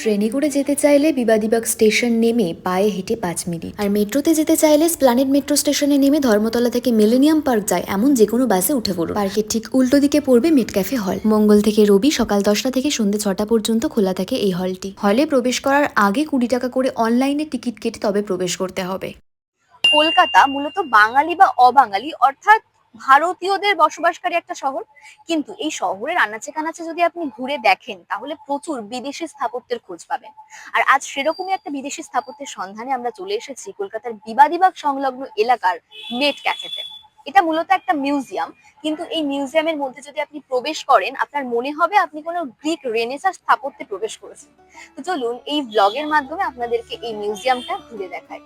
ট্রেনে করে যেতে চাইলে বিবাদীবাগ স্টেশন নেমে পায়ে হেঁটে 5 মিনিট, আর মেট্রোতে যেতে চাইলে স্প্ল্যানেড মেট্রো স্টেশনে নেমে ধর্মতলা থেকে মিলেনিয়াম পার্ক যায় এমন যে কোনো বাসে উঠে পড়ুন। পার্কের ঠিক উল্টো দিকে পড়বে মেট ক্যাফে হল। মঙ্গল থেকে রবি সকাল 10টা থেকে সন্ধ্যে 6টা পর্যন্ত খোলা থাকে এই হলটি। হলে প্রবেশ করার আগে 20 টাকা করে অনলাইনে টিকিট কেটে তবে প্রবেশ করতে হবে। কলকাতা মূলত বাঙালি বা অবাঙালি অর্থাৎ ভারতীয়দের বসবাসকারী একটা শহর, কিন্তু এই শহরের আনাচে কানাচে যদি আপনি ঘুরে দেখেন তাহলে প্রচুর বিদেশি স্থাপত্যের খোঁজ পাবেন। আর আজ সেরকমই একটা বিদেশি স্থাপত্যের সন্ধানে আমরা চলে এসেছি কলকাতার বিবাদীবাগ সংলগ্ন এলাকার মেট ক্যাফেতে। এটা মূলত একটা মিউজিয়াম, কিন্তু এই মিউজিয়ামের মধ্যে যদি আপনি প্রবেশ করেন আপনার মনে হবে আপনি কোনো গ্রিক রেনেসাঁ স্থাপত্যে প্রবেশ করেছেন। তো চলুন এই ব্লগের মাধ্যমে আপনাদেরকে এই মিউজিয়ামটা ঘুরে দেখাই।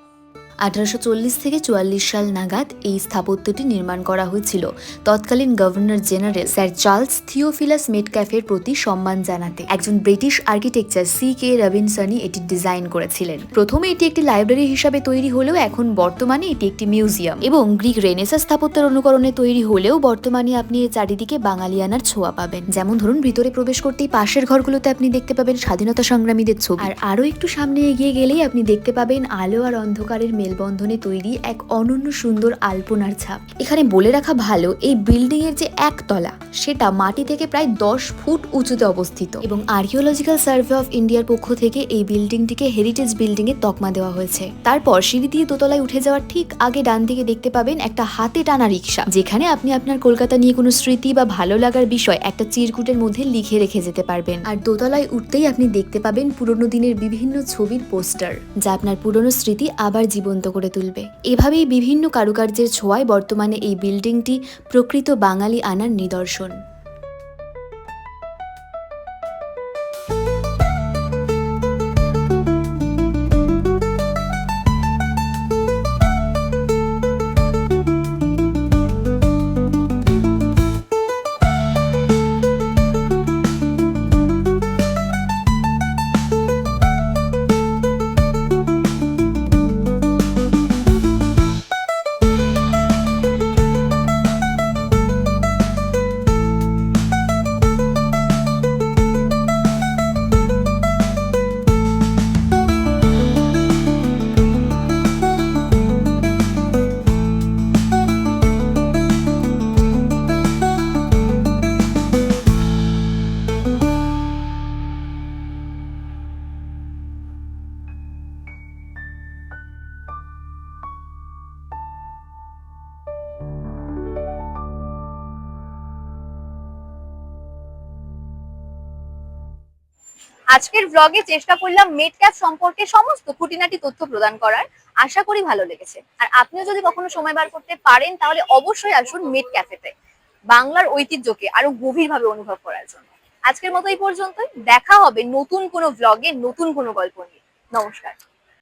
1840 থেকে 44 সাল নাগাদ এই স্থাপত্যটি নির্মাণ করা হয়েছিল তৎকালীন governor general sir Charles Theophilus মেট ক্যাফের প্রতি সম্মান জানাতে। একজন ব্রিটিশ আর্কিটেকচার C.K. রবিনসনই এটি ডিজাইন করেছিলেন। প্রথমে এটি একটি লাইব্রেরি হিসাবে তৈরি হলেও এখন বর্তমানে এটি একটি মিউজিয়াম, এবং গ্রিক রেনেসাঁ স্থাপত্যের অনুকরণে তৈরি হলেও বর্তমানে আপনি এর চারিদিকে বাঙালিয়ানার ছোঁয়া পাবেন। যেমন ধরুন, ভিতরে প্রবেশ করতেই পাশের ঘরগুলোতে আপনি দেখতে পাবেন স্বাধীনতা সংগ্রামীদের ছবি, আর আরো একটু সামনে এগিয়ে গেলেই আপনি দেখতে পাবেন আলো আর অন্ধকারের মেলবন্ধনে তৈরি এক অনন্য সুন্দর আলপনার ছাপ। এখানে বলে রাখা ভালো, এই বিল্ডিং এর যে একতলা সেটা মাটি থেকে প্রায় 10 ফুট উঁচুতে অবস্থিত, এবং আর্কিওলজিক্যাল সার্ভে অফ ইন্ডিয়ার পক্ষ থেকে এই বিল্ডিংটিকে হেরিটেজ বিল্ডিং এর তকমা দেওয়া হয়েছে। তারপর সিঁড়ি দিয়ে দোতলায় উঠে যাওয়ার ঠিক আগে ডান দিকে দেখতে পাবেন একটা হাতে টানা রিক্সা, যেখানে আপনি আপনার কলকাতা নিয়ে কোনো স্মৃতি বা ভালো লাগার বিষয় একটা চিরকুটের মধ্যে লিখে রেখে যেতে পারবেন। আর দোতলায় উঠতেই আপনি দেখতে পাবেন পুরনো দিনের বিভিন্ন ছবির পোস্টার, যা আপনার পুরনো স্মৃতি আবার জীবন্ত করে তুলবে। এভাবেই বিভিন্ন কারুকার্যের ছোঁয়ায় বর্তমানে এই বিল্ডিংটি প্রকৃত বাঙালি আনার নিদর্শন। আজকের ব্লগে চেষ্টা করলাম মেট ক্যাফ সম্পর্কে সমস্ত খুঁটিনাটি তথ্য প্রদান করার। আশা করি ভালো লেগেছে। আর আপনিও যদি কখনো সময় বার করতে পারেন তাহলে অবশ্যই আসুন মেট ক্যাফেতে বাংলার ঐতিহ্যকে আরো গভীরভাবে অনুভব করার জন্য। আজকের মতো এই পর্যন্তই। দেখা হবে নতুন কোনো ব্লগে নতুন কোনো গল্প নিয়ে। নমস্কার।